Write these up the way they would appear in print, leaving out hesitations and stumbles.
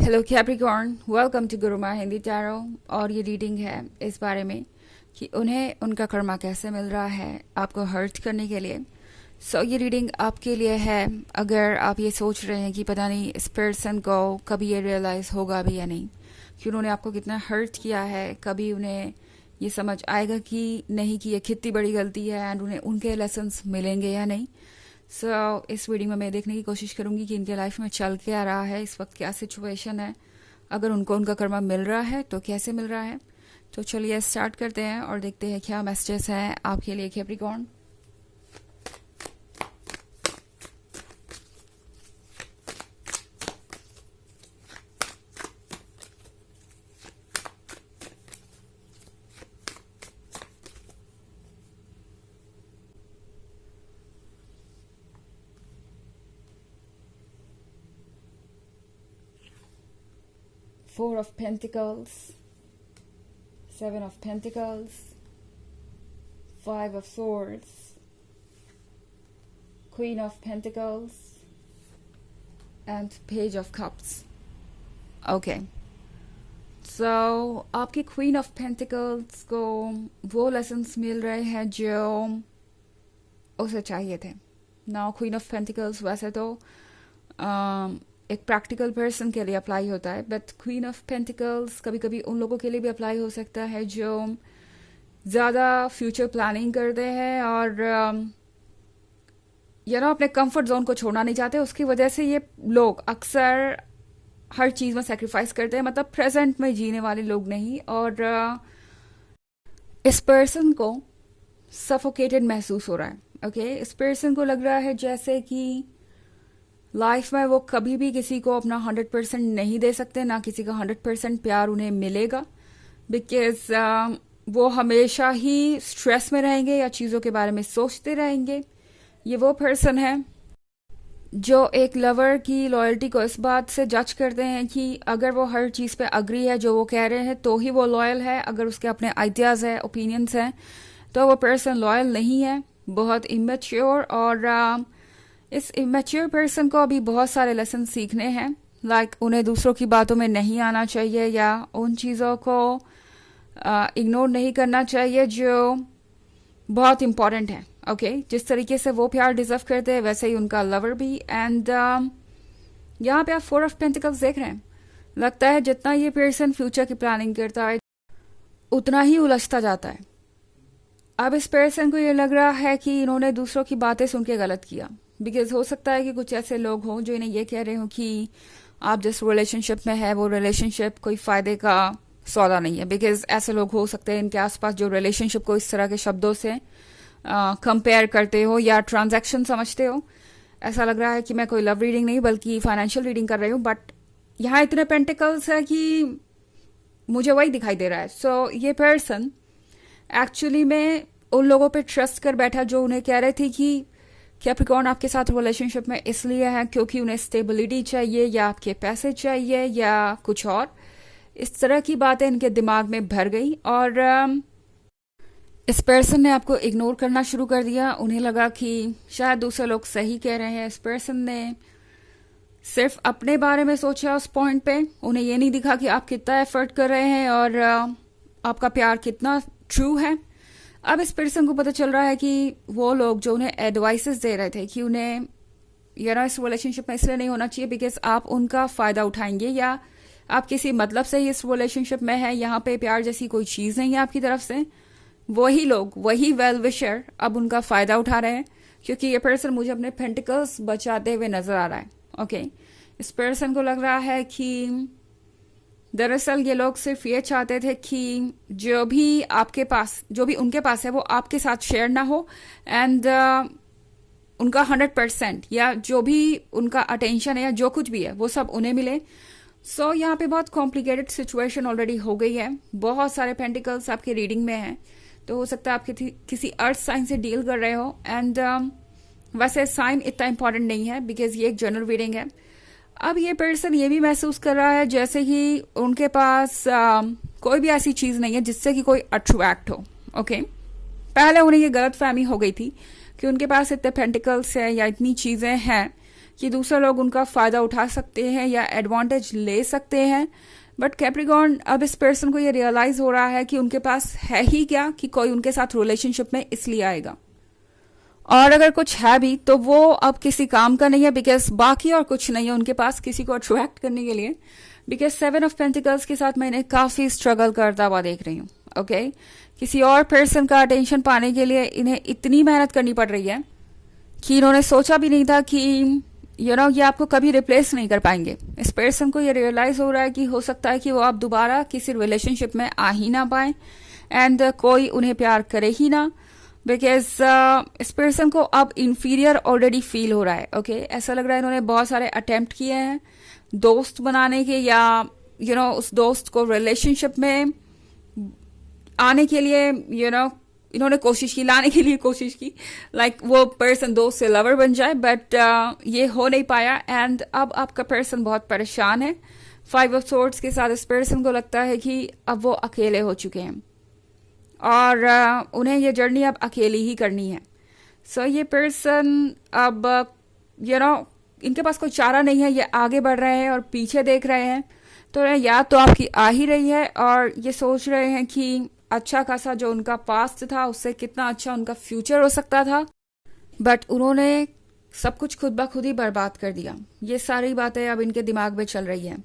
Hello capricorn, welcome to Guruma Hindi tarot. और ये reading है इस बारे में कि उन्हें उनका कर्मा कैसे मिल रहा है आपको हर्ट करने के लिए। ये रीडिंग आपके लिए है अगर आप ये सोच रहे हैं कि पता नहीं इस पर्सन को कभी ये रियलाइज़ होगा भी या नहीं कि उन्होंने आपको कितना हर्ट किया है, कभी उन्हें ये समझ आएगा कि नहीं कि ये कितनी बड़ी गलती है एंड उन्हें उनके लेसन्स मिलेंगे या नहीं। इस वीडियो में मैं देखने की कोशिश करूंगी कि इनके लाइफ में चल क्या रहा है, इस वक्त क्या सिचुएशन है, अगर उनको उनका कर्मा मिल रहा है तो कैसे मिल रहा है। तो चलिए स्टार्ट करते हैं और देखते हैं क्या मैसेजेस हैं आपके लिए Capricorn. Four of Pentacles, Seven of Pentacles, Five of Swords, Queen of Pentacles, and Page of Cups. Okay. आपकी Queen of Pentacles को वो लेसन्स मिल रहे हैं जो उसे चाहिए थे। नाउ Queen of Pentacles वैसे तो एक प्रैक्टिकल पर्सन के लिए अप्लाई होता है, बट क्वीन ऑफ पेंटिकल्स कभी कभी उन लोगों के लिए भी अप्लाई हो सकता है जो ज़्यादा फ्यूचर प्लानिंग करते हैं और अपने कंफर्ट जोन को छोड़ना नहीं चाहते। उसकी वजह से ये लोग अक्सर हर चीज़ में सेक्रीफाइस करते हैं, मतलब प्रेजेंट में जीने वाले लोग नहीं। और इस पर्सन को सफोकेटेड महसूस हो रहा है। ओके, इस पर्सन को लग रहा है जैसे कि लाइफ में वो कभी भी किसी को अपना 100% नहीं दे सकते, ना किसी का 100% प्यार उन्हें मिलेगा, बिकॉज वो हमेशा ही स्ट्रेस में रहेंगे या चीज़ों के बारे में सोचते रहेंगे। ये वो पर्सन है जो एक लवर की लॉयल्टी को इस बात से जज करते हैं कि अगर वो हर चीज़ पे अग्री है जो वो कह रहे हैं तो ही वो लॉयल है। अगर उसके अपने आइडियाज़ है, ओपिनियंस हैं, तो वो पर्सन लॉयल नहीं है, बहुत इमेच्योर। और इस इमेच्योर पर्सन को अभी बहुत सारे लेसन सीखने हैं। लाइक उन्हें दूसरों की बातों में नहीं आना चाहिए या उन चीज़ों को इग्नोर नहीं करना चाहिए जो बहुत इम्पॉर्टेंट है। ओके, जिस तरीके से वो प्यार डिजर्व करते हैं वैसे ही उनका लवर भी। एंड यहाँ पे आप 4 ऑफ पेंटिकल्स देख रहे हैं। लगता है जितना ये पर्सन फ्यूचर की प्लानिंग करता है उतना ही उलझता जाता है। अब इस पर्सन को ये लग रहा है कि इन्होंने दूसरों की बातें सुन के गलत किया, बिकॉज हो सकता है कि कुछ ऐसे लोग हों जो इन्हें ये कह रहे हो कि आप जिस रिलेशनशिप में है वो रिलेशनशिप कोई फायदे का सौदा नहीं है। बिकॉज ऐसे लोग हो सकते हैं इनके आसपास जो रिलेशनशिप को इस तरह के शब्दों से कंपेयर करते हो या ट्रांजैक्शन समझते हो। ऐसा लग रहा है कि मैं कोई लव रीडिंग नहीं बल्कि फाइनेंशियल रीडिंग कर रही हूँ, बट यहाँ इतने पेंटिकल्स है कि मुझे वही दिखाई दे रहा है। ये पर्सन एक्चुअली में उन लोगों पे ट्रस्ट कर बैठा जो उन्हें कह रहे थे कि कैप्रिकॉर्न आपके साथ रिलेशनशिप में इसलिए है क्योंकि उन्हें स्टेबिलिटी चाहिए या आपके पैसे चाहिए या कुछ और। इस तरह की बातें इनके दिमाग में भर गई और इस पर्सन ने आपको इग्नोर करना शुरू कर दिया। उन्हें लगा कि शायद दूसरे लोग सही कह रहे हैं। इस पर्सन ने सिर्फ अपने बारे में सोचा उस पॉइंट पे। उन्हें ये नहीं दिखा कि आप कितना एफर्ट कर रहे हैं और आपका प्यार कितना ट्रू है। अब इस पर्सन को पता चल रहा है कि वो लोग जो उन्हें एडवाइसेस दे रहे थे कि उन्हें इस रिलेशनशिप में इसलिए नहीं होना चाहिए बिकॉज आप उनका फायदा उठाएंगे या आप किसी मतलब से ही इस रिलेशनशिप में है, यहाँ पे प्यार जैसी कोई चीज नहीं है आपकी तरफ से, वही लोग, वही वेल विशर अब उनका फायदा उठा रहे हैं। क्योंकि ये पर्सन मुझे अपने पेंटिकल्स बचाते हुए नजर आ रहा है। ओके, इस पर्सन को लग रहा है कि दरअसल ये लोग सिर्फ ये चाहते थे कि जो भी आपके पास, जो भी उनके पास है वो आपके साथ शेयर ना हो एंड उनका 100% या जो भी उनका अटेंशन है या जो कुछ भी है वो सब उन्हें मिले। यहाँ पे बहुत कॉम्प्लिकेटेड सिचुएशन ऑलरेडी हो गई है। बहुत सारे पेंटिकल्स आपके रीडिंग में हैं, तो हो सकता है आप किसी अर्थ साइन से डील कर रहे हो। एंड वैसे साइन इतना इंपॉर्टेंट नहीं है बिकॉज ये एक जनरल रीडिंग है। अब ये पर्सन ये भी महसूस कर रहा है जैसे कि उनके पास कोई भी ऐसी चीज नहीं है जिससे कि कोई अट्रैक्ट हो। ओके, पहले उन्हें ये गलत फहमी हो गई थी कि उनके पास इतने पेंटिकल्स है या इतनी चीजें हैं कि दूसरे लोग उनका फ़ायदा उठा सकते हैं या एडवांटेज ले सकते हैं। बट कैप्रिकॉर्न, अब इस पर्सन को ये रियलाइज हो रहा है कि उनके पास है ही क्या कि कोई उनके साथ रिलेशनशिप में इसलिए आएगा, और अगर कुछ है भी तो वो अब किसी काम का नहीं है, बिकॉज बाकी और कुछ नहीं है उनके पास किसी को अट्रैक्ट करने के लिए। बिकॉज 7 ऑफ पेंटिकल्स के साथ मैं इन्हें काफ़ी स्ट्रगल करता हुआ देख रही हूँ। ओके, किसी और पर्सन का अटेंशन पाने के लिए इन्हें इतनी मेहनत करनी पड़ रही है कि इन्होंने सोचा भी नहीं था कि ये आपको कभी रिप्लेस नहीं कर पाएंगे। इस पर्सन को ये रियलाइज हो रहा है कि हो सकता है कि वो आप दोबारा किसी रिलेशनशिप में आ ही ना पाए एंड कोई उन्हें प्यार करे ही ना, बिकॉज इस पर्सन को अब इंफीरियर ऑलरेडी फील हो रहा है। ओके, ऐसा लग रहा है इन्होंने बहुत सारे अटेम्प्ट किए हैं दोस्त बनाने के, या उस दोस्त को रिलेशनशिप में आने के लिए इन्होंने कोशिश की, लाने के लिए कोशिश की, लाइक वो पर्सन दोस्त से लवर बन जाए, बट ये हो नहीं पाया। एंड अब आपका पर्सन बहुत परेशान है। 5 ऑफ सोर्ड्स के साथ इस पर्सन को लगता है कि अब वो अकेले हो चुके हैं और उन्हें ये जर्नी अब अकेली ही करनी है। सो ये पर्सन अब इनके पास कोई चारा नहीं है, ये आगे बढ़ रहे हैं और पीछे देख रहे हैं, तो याद तो आपकी आ ही रही है और ये सोच रहे हैं कि अच्छा खासा जो उनका पास्ट था उससे कितना अच्छा उनका फ्यूचर हो सकता था, बट उन्होंने सब कुछ खुद ब खुद ही बर्बाद कर दिया। ये सारी बातें अब इनके दिमाग में चल रही हैं।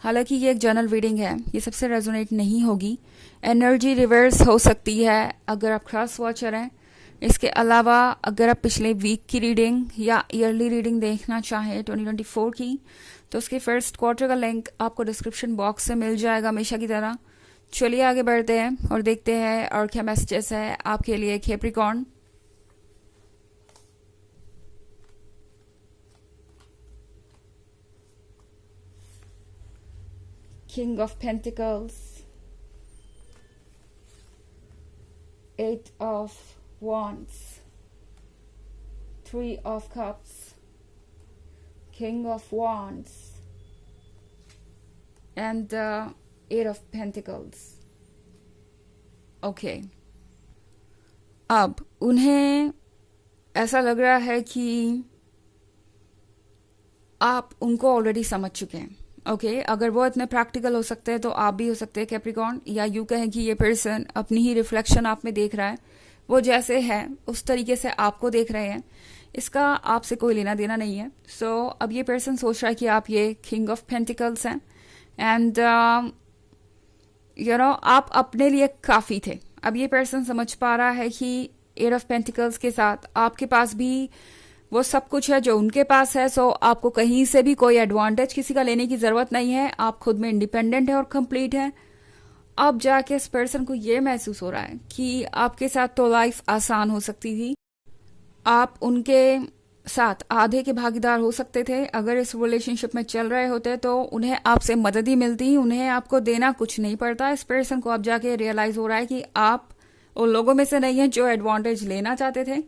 हालांकि ये एक जनरल रीडिंग है, ये सबसे रेजोनेट नहीं होगी, एनर्जी रिवर्स हो सकती है अगर आप क्रॉस वॉचर हैं। इसके अलावा अगर आप पिछले वीक की रीडिंग या ईयरली रीडिंग देखना चाहें 2024 की, तो उसके फर्स्ट क्वार्टर का लिंक आपको डिस्क्रिप्शन बॉक्स से मिल जाएगा हमेशा की तरह। चलिए आगे बढ़ते हैं और देखते हैं और क्या मैसेजेस है आपके लिए Capricorn. King of Pentacles, 8 of Wands, 3 of Cups, King of Wands, and 8 of Pentacles. Okay. अब उन्हें ऐसा लग रहा है कि आप उनको ऑलरेडी समझ चुके हैं। ओके, अगर वो इतने प्रैक्टिकल हो सकते हैं तो आप भी हो सकते हैं कैप्रिकॉर्न, या यूं कहें कि ये पर्सन अपनी ही रिफ्लेक्शन आप में देख रहा है, वो जैसे है उस तरीके से आपको देख रहे हैं, इसका आपसे कोई लेना देना नहीं है। सो अब ये पर्सन सोच रहा है कि आप ये किंग ऑफ पेंटिकल्स हैं एंड आप अपने लिए काफ़ी थे। अब ये पर्सन समझ पा रहा है कि 8 ऑफ पेंटिकल्स के साथ आपके पास भी वो सब कुछ है जो उनके पास है। सो आपको कहीं से भी कोई एडवांटेज किसी का लेने की ज़रूरत नहीं है, आप खुद में इंडिपेंडेंट है और कंप्लीट है। अब जाके इस पर्सन को ये महसूस हो रहा है कि आपके साथ तो लाइफ आसान हो सकती थी, आप उनके साथ आधे के भागीदार हो सकते थे। अगर इस रिलेशनशिप में चल रहे होते तो उन्हें आपसे मदद ही मिलती, उन्हें आपको देना कुछ नहीं पड़ता। इस पर्सन को अब जाके रियलाइज हो रहा है कि आप उन लोगों में से नहीं हैं जो एडवांटेज लेना चाहते थे,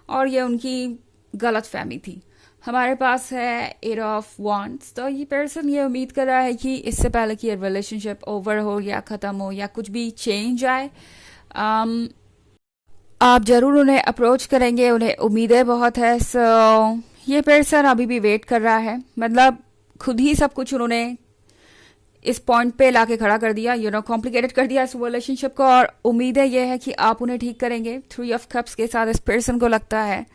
और ये उनकी गलत फहमी थी। हमारे पास है 8 ऑफ वांड्स, तो ये पर्सन ये उम्मीद कर रहा है कि इससे पहले कि ये रिलेशनशिप ओवर हो या ख़त्म हो या कुछ भी चेंज आए, आप ज़रूर उन्हें अप्रोच करेंगे, उन्हें उम्मीदें बहुत है। सो ये पर्सन अभी भी वेट कर रहा है, मतलब खुद ही सब कुछ उन्होंने इस पॉइंट पे लाके खड़ा कर दिया, कॉम्प्लिकेटेड कर दिया इस रिलेशनशिप को, और उम्मीदें ये है कि आप उन्हें ठीक करेंगे। 3 ऑफ कप्स के साथ इस पर्सन को लगता है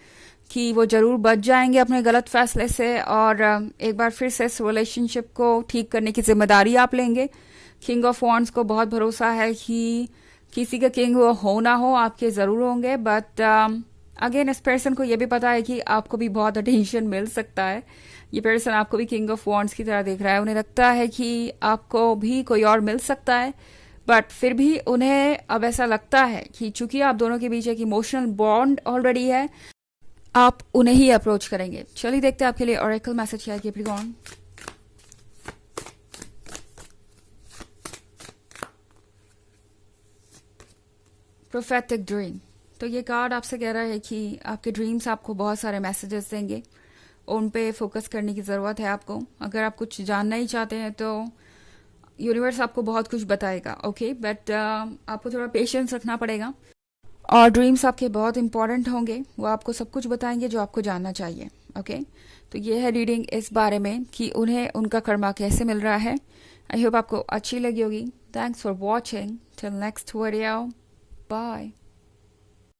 कि वो ज़रूर बच जाएंगे अपने गलत फैसले से, और एक बार फिर से इस रिलेशनशिप को ठीक करने की जिम्मेदारी आप लेंगे। किंग ऑफ वॉन्ड्स को बहुत भरोसा है कि किसी का किंग हो ना हो आपके ज़रूर होंगे, बट अगेन इस पर्सन को ये भी पता है कि आपको भी बहुत अटेंशन मिल सकता है। ये पर्सन आपको भी किंग ऑफ वॉन्ड्स की तरह देख रहा है, उन्हें लगता है कि आपको भी कोई और मिल सकता है, बट फिर भी उन्हें अब ऐसा लगता है कि चूंकि आप दोनों के बीच एक इमोशनल बॉन्ड ऑलरेडी है, आप उन्हें ही अप्रोच करेंगे। चलिए देखते हैं आपके लिए ऑरेकल मैसेज क्या है कैप्रिकॉर्न। प्रोफेटिक ड्रीम, तो ये कार्ड आपसे कह रहा है कि आपके ड्रीम्स आपको बहुत सारे मैसेजेस देंगे, उन पे फोकस करने की ज़रूरत है आपको। अगर आप कुछ जानना ही चाहते हैं तो यूनिवर्स आपको बहुत कुछ बताएगा, ओके, बट आपको थोड़ा पेशेंस रखना पड़ेगा, और ड्रीम्स आपके बहुत इंपॉर्टेंट होंगे, वो आपको सब कुछ बताएंगे जो आपको जानना चाहिए। ओके, तो ये है रीडिंग इस बारे में कि उन्हें उनका कर्मा कैसे मिल रहा है। आई होप आपको अच्छी लगी होगी। Thanks for watching, till next video, bye.